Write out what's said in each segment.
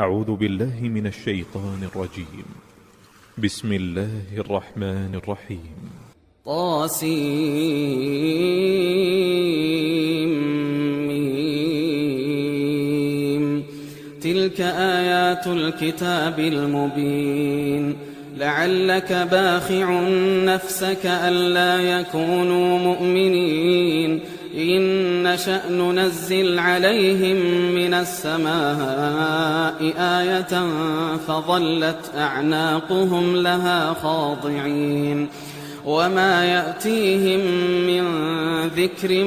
أعوذ بالله من الشيطان الرجيم. بسم الله الرحمن الرحيم. طاسيم. تلك آيات الكتاب المبين. لعلك باخع نفسك ألا يكونوا مؤمنين إن نشأ ننزل عليهم من السماء آية فظلت أعناقهم لها خاضعين وما يأتيهم من ذكر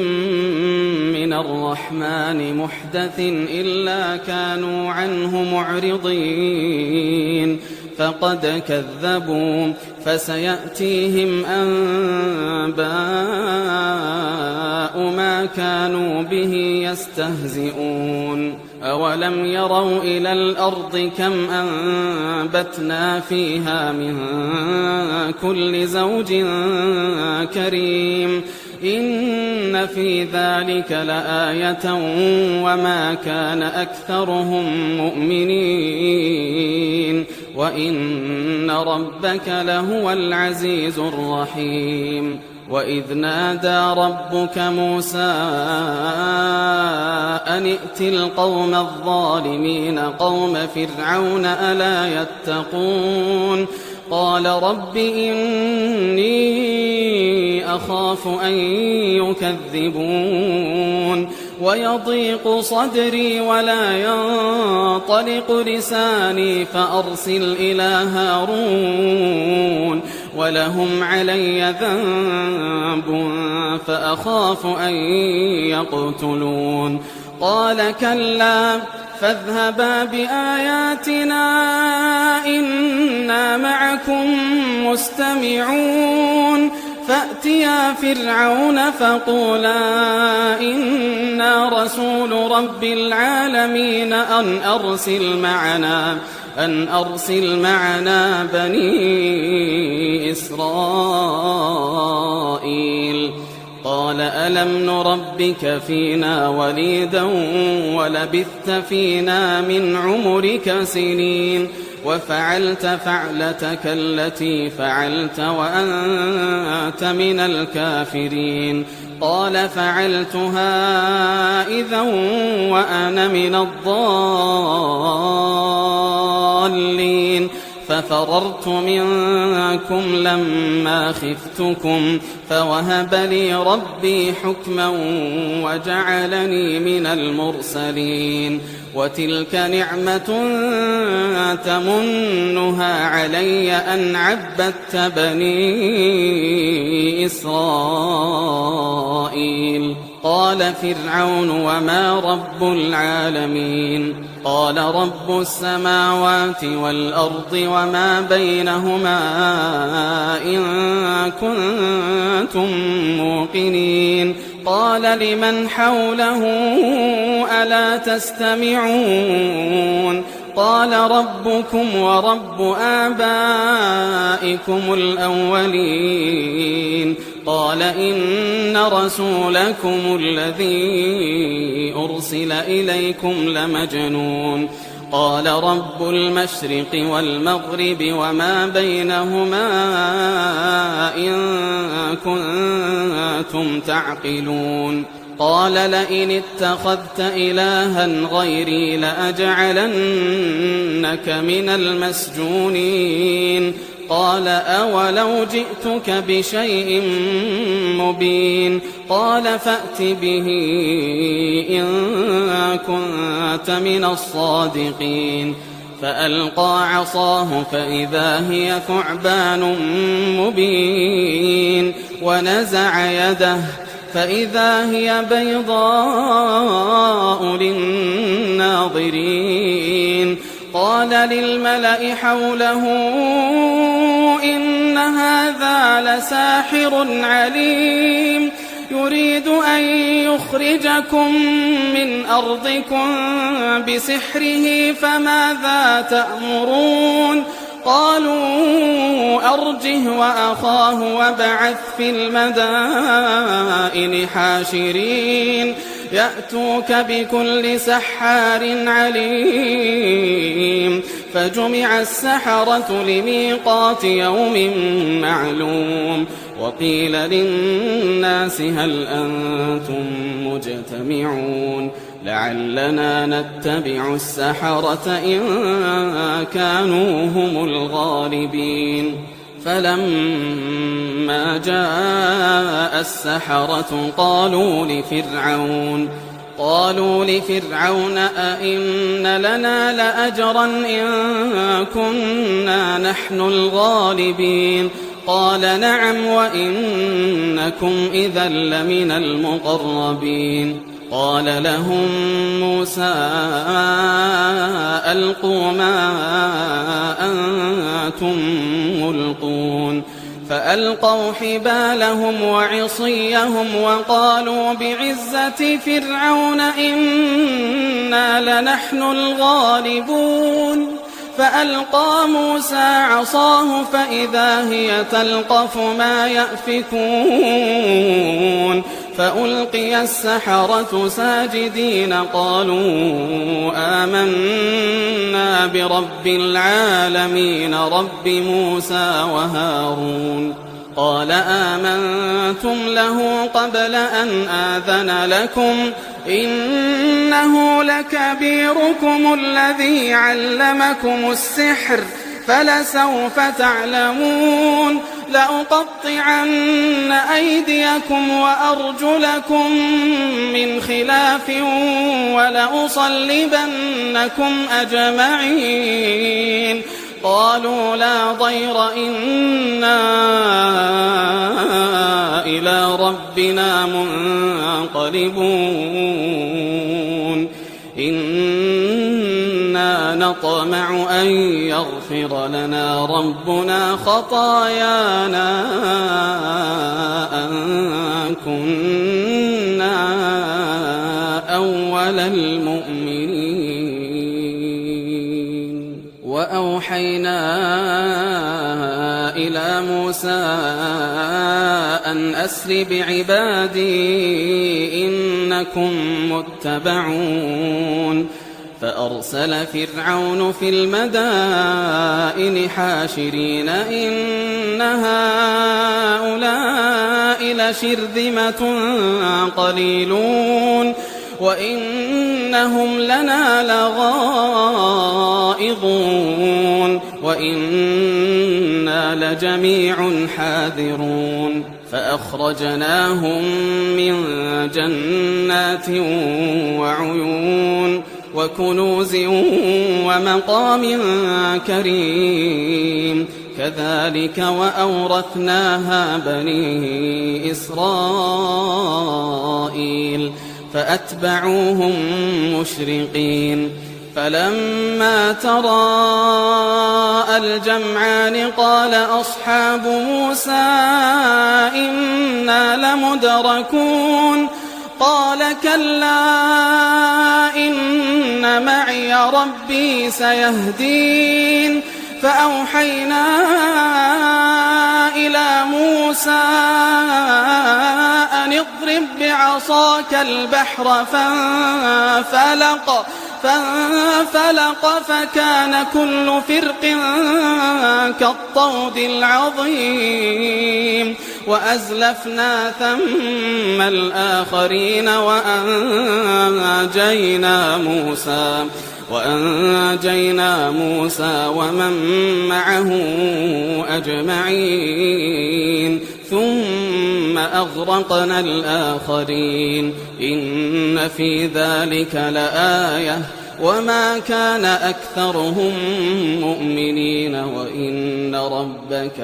من الرحمن محدث إلا كانوا عنه معرضين فقد كذبوا فسيأتيهم أنباء ما كانوا به يستهزئون أولم يروا إلى الأرض كم أنبتنا فيها من كل زوج كريم إن في ذلك لآية وما كان أكثرهم مؤمنين وإن ربك لهو العزيز الرحيم وإذ نادى ربك موسى أن ائت القوم الظالمين قوم فرعون ألا يتقون قال رب إني أخاف أن يكذبون ويضيق صدري ولا ينطلق لساني فأرسل إلى هارون ولهم علي ذنب فأخاف أن يقتلون قال كلا فاذهبا بآياتنا إنا معكم مستمعون فأتيا فرعون فقولا إنا رسول رب العالمين أن أرسل معنا بني إسرائيل قال ألم نربك فينا وليدا ولبثت فينا من عمرك سنين وفعلت فعلتك التي فعلت وأنت من الكافرين قال فعلتها إذا وأنا من الضالين ففررت منكم لما خفتكم فوهب لي ربي حكما وجعلني من المرسلين وتلك نعمة تمنها علي أن عبدت بني إسرائيل قال فرعون وما رب العالمين قال رب السماوات والأرض وما بينهما إن كنتم موقنين قال لمن حوله ألا تستمعون قال ربكم ورب آبائكم الأولين قال إن رسولكم الذي أرسل إليكم لمجنون قال رب المشرق والمغرب وما بينهما إن كنتم تعقلون قال لئن اتخذت إلها غيري لأجعلنك من المسجونين قال أولو جئتك بشيء مبين قال فأت به إن كنت من الصادقين فألقى عصاه فإذا هي ثعبان مبين ونزع يده فإذا هي بيضاء للناظرين قال للملأ حوله إن هذا لساحر عليم يريد أن يخرجكم من أرضكم بسحره فماذا تأمرون قالوا أرجه وأخاه وابعث في المدائن حاشرين يأتوك بكل سحار عليم فجمع السحرة لميقات يوم معلوم وقيل للناس هل أنتم مجتمعون لعلنا نتبع السحرة إن كانوا هم الغالبين فلما جاء السحرة قالوا لفرعون أئن لنا لأجرا إن كنا نحن الغالبين قال نعم وإنكم إذا لمن المقربين قال لهم موسى ألقوا ما أنتم ملقون فألقوا حبالهم وعصيهم وقالوا بعزة فرعون إنا لنحن الغالبون فألقى موسى عصاه فإذا هي تلقف ما يأفكون فألقي السحرة ساجدين قالوا آمنا برب العالمين رب موسى وهارون قال آمنتم له قبل أن آذن لكم إنه لكبيركم الذي علمكم السحر فلسوف تعلمون لأقطعن أيديكم وأرجلكم من خلاف ولأصلبنكم أجمعين قالوا لا ضير إنا إلى ربنا منقلبون إنا نطمع أن يغفر لنا ربنا خطايانا أن كنا أول المؤمنين وأوحينا إلى موسى أن أسر بعبادي إنكم متبعون فأرسل فرعون في المدائن حاشرين إن هؤلاء لشرذمة قليلون وإنهم لنا لغائظون وإنا لجميع حاذرون فأخرجناهم من جنات وعيون وكنوز ومقام كريم كذلك وأورثناها بني إسرائيل فأتبعوهم مشرقين فلما تراءى الجمعان قال أصحاب موسى إنا لمدركون قال كلا إن معي ربي سيهدين فأوحينا إلى موسى أن اضرب بعصاك البحر فانفلق فكان كل فرق كالطود العظيم وأزلفنا ثم الآخرين وأنجينا موسى ومن معه أجمعين ثم أغرقنا الآخرين إن في ذلك لآية وما كان أكثرهم مؤمنين وإن ربك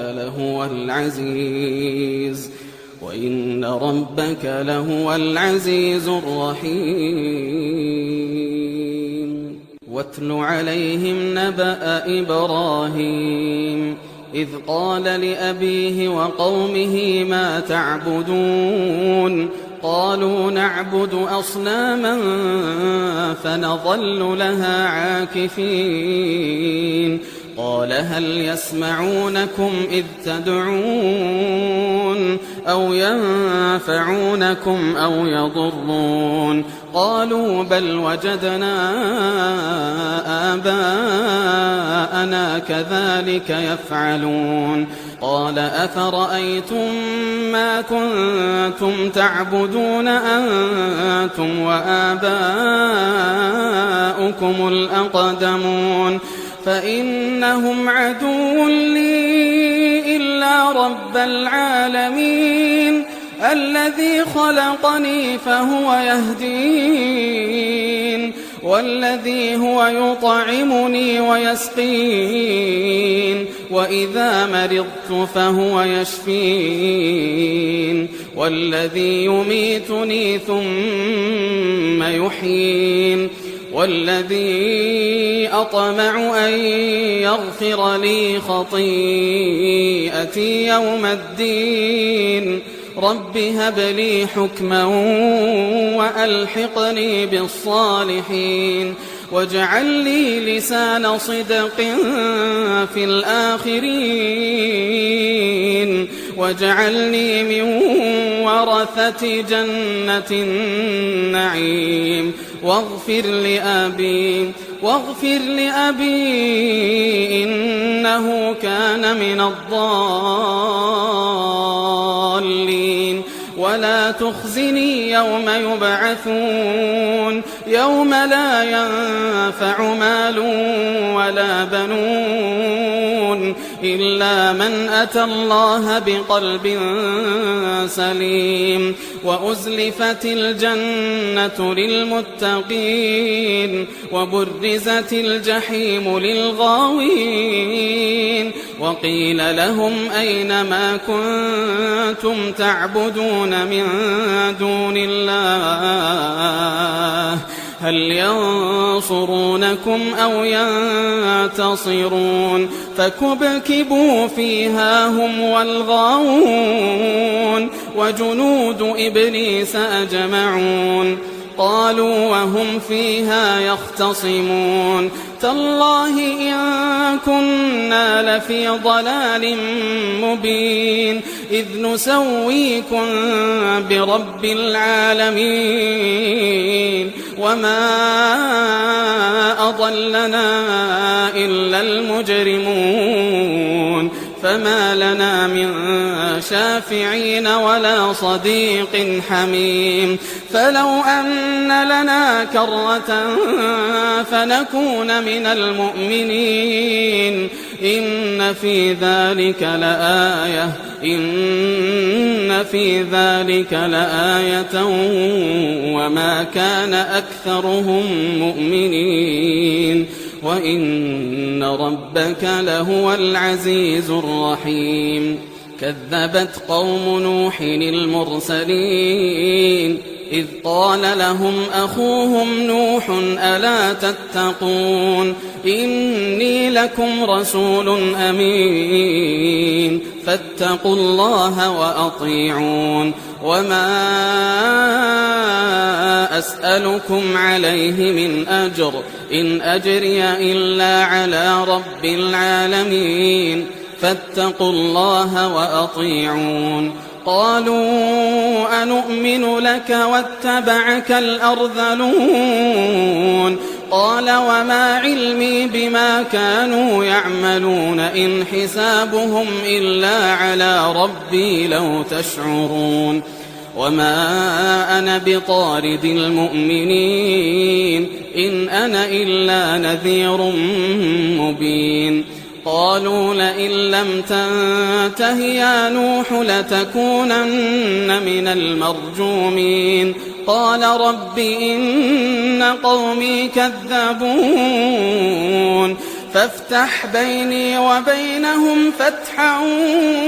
لهو العزيز الرحيم واتل عليهم نبأ إبراهيم إذ قال لأبيه وقومه ما تعبدون قالوا نعبد أصناما فنظل لها عاكفين قال هل يسمعونكم إذ تدعون أو ينفعونكم أو يضرون قالوا بل وجدنا آباءنا كذلك يفعلون قال أفرأيتم ما كنتم تعبدون أنتم وآباؤكم الأقدمون فإنهم عدو لي إلا رب العالمين الذي خلقني فهو يهدين والذي هو يطعمني ويسقين وإذا مرضت فهو يشفين والذي يميتني ثم يحيين والذي أطمع أن يغفر لي خطيئتي يوم الدين رب هب لي حكما وألحقني بالصالحين واجعل لي لسان صدق في الآخرين واجعلني من ورثة جنة النعيم واغفر لأبي إنه كان من الضالين ولا تخزني يوم يبعثون يوم لا ينفع مال ولا بنون إلا من أتى الله بقلب سليم وأزلفت الجنة للمتقين وبرزت الجحيم للغاوين وقيل لهم أين ما كنتم تعبدون من دون الله هل ينصرونكم أو ينتصرون فكبكبوا فيها هم والغاوون وجنود إبليس أجمعون قالوا وهم فيها يختصمون تالله إن كنا لفي ضلال مبين إذ نسويكم برب العالمين وما أضلنا إلا المجرمون فما لنا من شافعين ولا صديق حميم فلو أن لنا كرة فنكون من المؤمنين إن في ذلك لآية وما كان أكثرهم مؤمنين وإن ربك لهو العزيز الرحيم كذبت قوم نوح المرسلين إذ قال لهم أخوهم نوح ألا تتقون إني لكم رسول أمين فاتقوا الله وأطيعون وما أسألكم عليه من أجر إن أجري إلا على رب العالمين فاتقوا الله وأطيعون قالوا أنؤمن لك واتبعك الأرذلون قال وما علمي بما كانوا يعملون إن حسابهم إلا على ربي لو تشعرون وما أنا بطارد المؤمنين إن أنا إلا نذير مبين قالوا لئن لم تنته يا نوح لتكونن من المرجومين قال رب إن قومي كذبون فافتح بيني وبينهم فتحا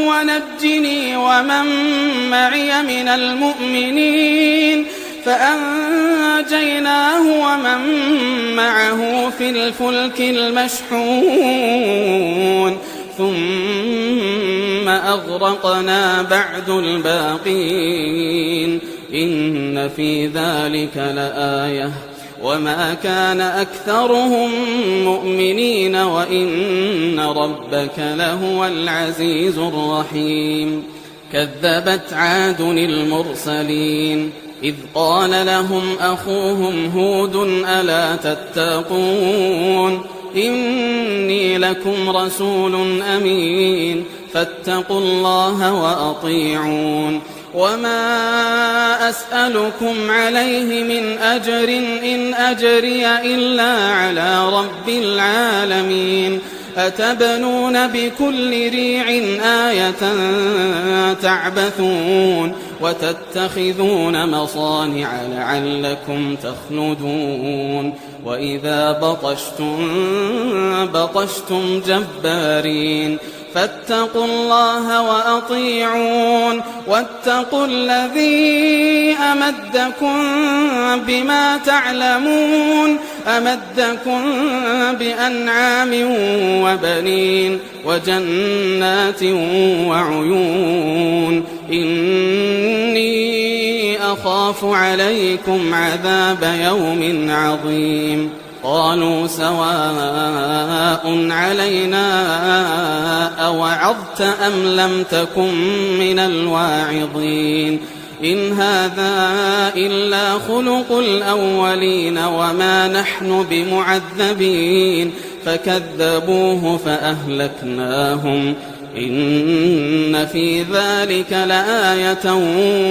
ونجني ومن معي من المؤمنين فأنجيناه ومن معه في الفلك المشحون ثم أغرقنا بعد الباقين إن في ذلك لآية وما كان أكثرهم مؤمنين وإن ربك لهو العزيز الرحيم كذبت عاد المرسلين إذ قال لهم أخوهم هود ألا تتقون إني لكم رسول أمين فاتقوا الله وأطيعون وما أسألكم عليه من أجر إن أجري إلا على رب العالمين أتبنون بكل ريع آية تعبثون وتتخذون مصانع لعلكم تخلدون وإذا بطشتم جبارين فاتقوا الله وأطيعون واتقوا الذي أمدكم بما تعلمون أمدكم بأنعام وبنين وجنات وعيون إني أخاف عليكم عذاب يوم عظيم قالوا سواء علينا أوعظت أم لم تكن من الواعظين إن هذا إلا خلق الأولين وما نحن بمعذبين فكذبوه فأهلكناهم إن في ذلك لآية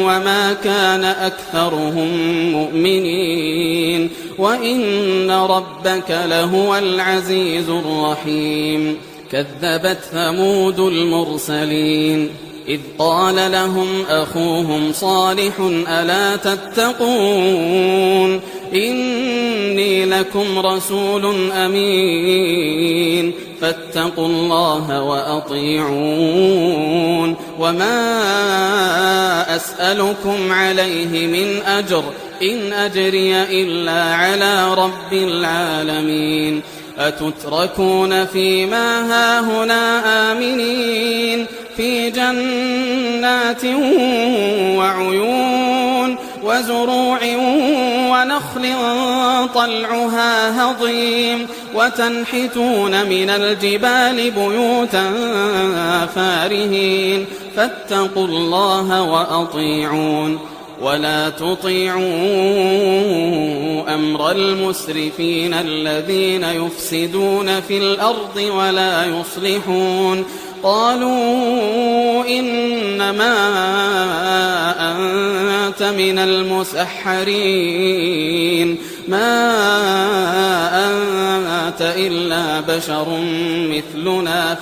وما كان أكثرهم مؤمنين وإن ربك لهو العزيز الرحيم كذبت ثمود المرسلين إذ قال لهم أخوهم صالح ألا تتقون إني لكم رسول أمين فاتقوا الله وأطيعون وما أسألكم عليه من أجر إن أجري إلا على رب العالمين أتتركون فيما هاهنا آمنين في جنات وعيون وزروع ونخل طلعها هضيم وتنحتون من الجبال بيوتا فارهين فاتقوا الله وأطيعون ولا تطيعوا أمر المسرفين الذين يفسدون في الأرض ولا يصلحون قالوا إنما أنت من المسحرين ما أنت إلا بشر مثلنا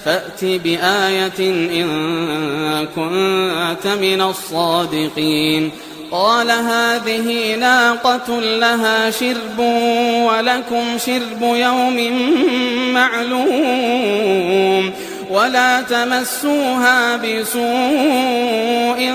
فأت بآية إن كنت من الصادقين قال هذه ناقة لها شرب ولكم شرب يوم معلوم ولا تمسوها بسوء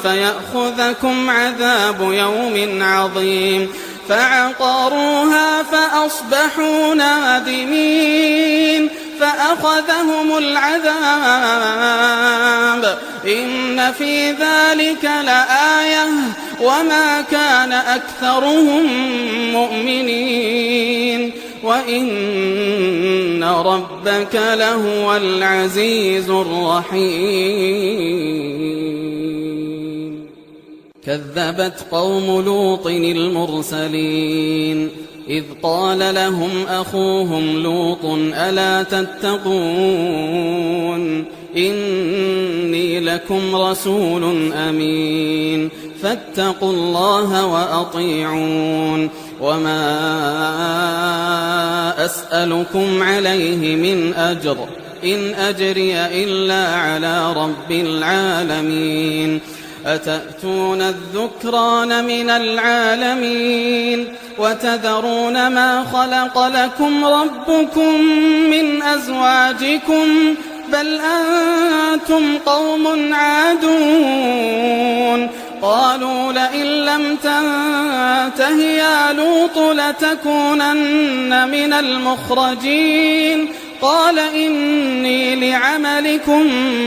فيأخذكم عذاب يوم عظيم فعقروها فأصبحوا نادمين فأخذهم العذاب إن في ذلك لآية وما كان أكثرهم مؤمنين وإن ربك لهو العزيز الرحيم كذبت قوم لوط المرسلين إذ قال لهم أخوهم لوط ألا تتقون إني لكم رسول أمين فاتقوا الله وأطيعون وما أسألكم عليه من أجر إن أجري إلا على رب العالمين أتأتون الذكران من العالمين وتذرون ما خلق لكم ربكم من أزواجكم بل أنتم قوم عادون قالوا لئن لم تنته يا لوط لتكونن من المخرجين قال إني لعملكم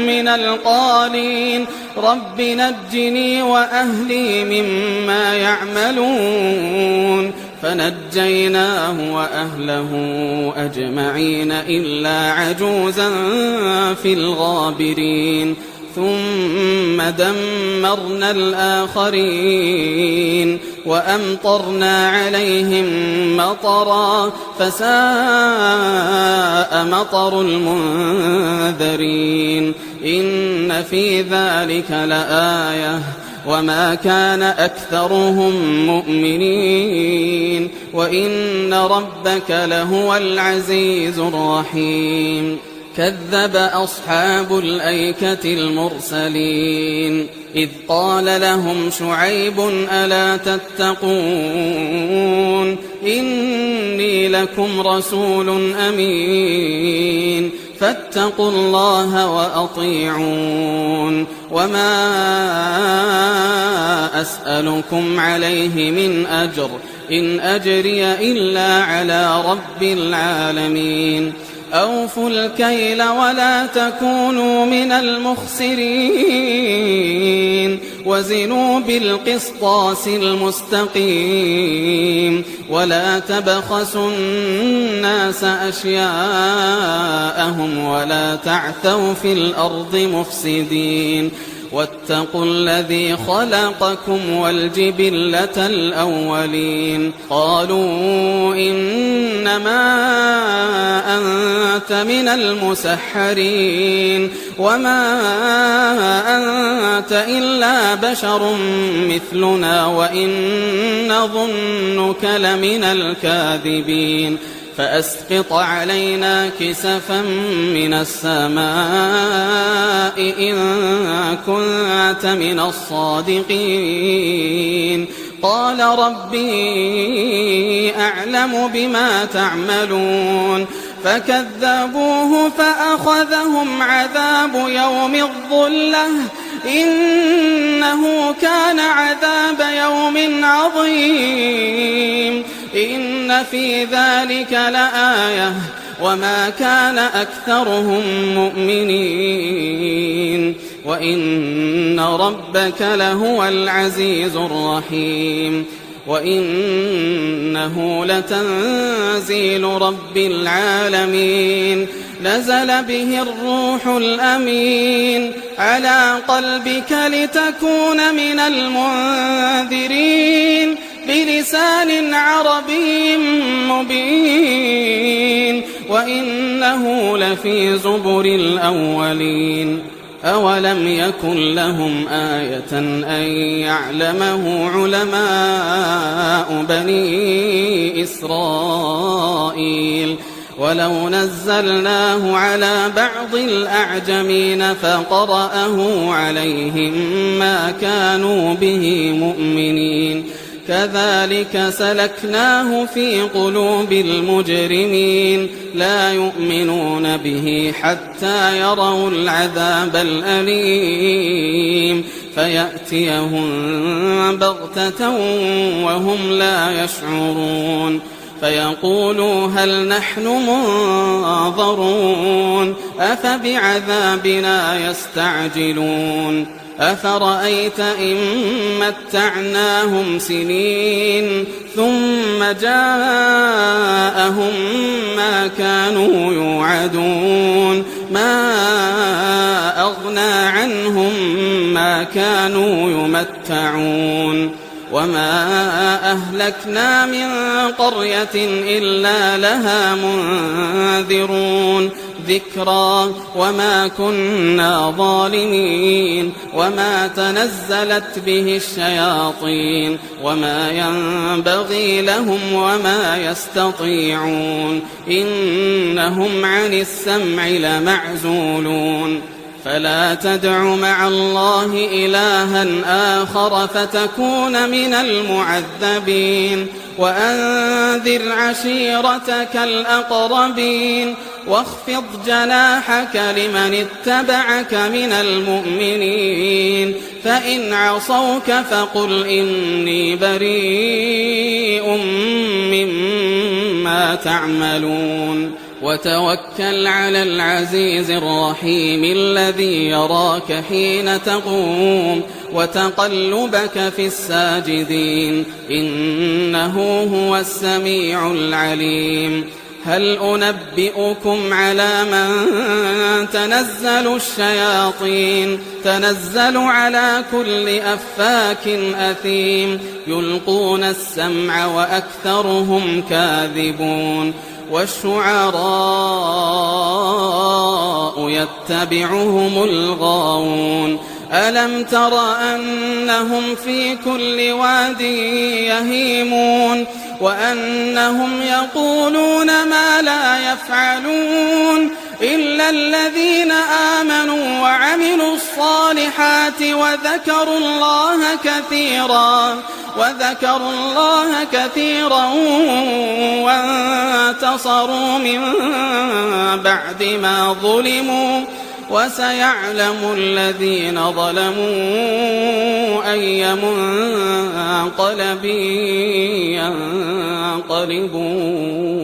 من القالين رب نجني وأهلي مما يعملون فنجيناه وأهله أجمعين إلا عجوزا في الغابرين ثم دمرنا الآخرين وأمطرنا عليهم مطرا فساء مطر المنذرين إن في ذلك لآية وما كان أكثرهم مؤمنين وإن ربك لهو العزيز الرحيم كذب أصحاب الأيكة المرسلين إذ قال لهم شعيب ألا تتقون إني لكم رسول أمين فاتقوا الله وأطيعون وما أسألكم عليه من أجر إن أجري إلا على رب العالمين أوفوا الكيل ولا تكونوا من المخسرين وزنوا بالقسطاس المستقيم ولا تبخسوا الناس أشياءهم ولا تعثوا في الأرض مفسدين واتقوا الذي خلقكم والجبلة الأولين قالوا إنما أنت من المسحرين وما أنت إلا بشر مثلنا وإن نظنك لمن الكاذبين فأسقط علينا كسفا من السماء إن كنت من الصادقين قال ربي أعلم بما تعملون فكذبوه فأخذهم عذاب يوم الظلة إنه كان عذاب يوم عظيم إن في ذلك لآية وما كان أكثرهم مؤمنين وإن ربك لهو العزيز الرحيم وإنه لتنزيل رب العالمين نزل به الروح الأمين على قلبك لتكون من المنذرين بلسان عربي مبين وإنه لفي زبر الأولين أولم يكن لهم آية أن يعلمه علماء بني إسرائيل ولو نزلناه على بعض الأعجمين فقرأه عليهم ما كانوا به مؤمنين كذلك سلكناه في قلوب المجرمين لا يؤمنون به حتى يروا العذاب الأليم فيأتيهم بغتة وهم لا يشعرون فيقولوا هل نحن منظرون أفبعذابنا يستعجلون أفرأيت إن متعناهم سنين ثم جاءهم ما كانوا يوعدون ما أغنى عنهم ما كانوا يمتعون وما أهلكنا من قرية إلا لها منذرون ذكرى وما كنا ظالمين وما تنزلت به الشياطين وما ينبغي لهم وما يستطيعون إنهم عن السمع لمعزولون فلا تدع مع الله إلها آخر فتكون من المعذبين وأنذر عشيرتك الأقربين واخفض جناحك لمن اتبعك من المؤمنين فإن عصوك فقل إني بريء مما تعملون وتوكل على العزيز الرحيم الذي يراك حين تقوم وتقلبك في الساجدين إنه هو السميع العليم هل أنبئكم على من تنزل الشياطين تنزل على كل أفاك أثيم يلقون السمع وأكثرهم كاذبون والشعراء يتبعهم الغاوون ألم تر أنهم في كل واد يهيمون وأنهم يقولون ما لا يفعلون إلا الذين آمنوا وعملوا الصالحات وذكروا الله كثيرا وانتصروا من بعد ما ظلموا وسيعلم الذين ظلموا أي منقلب ينقلبون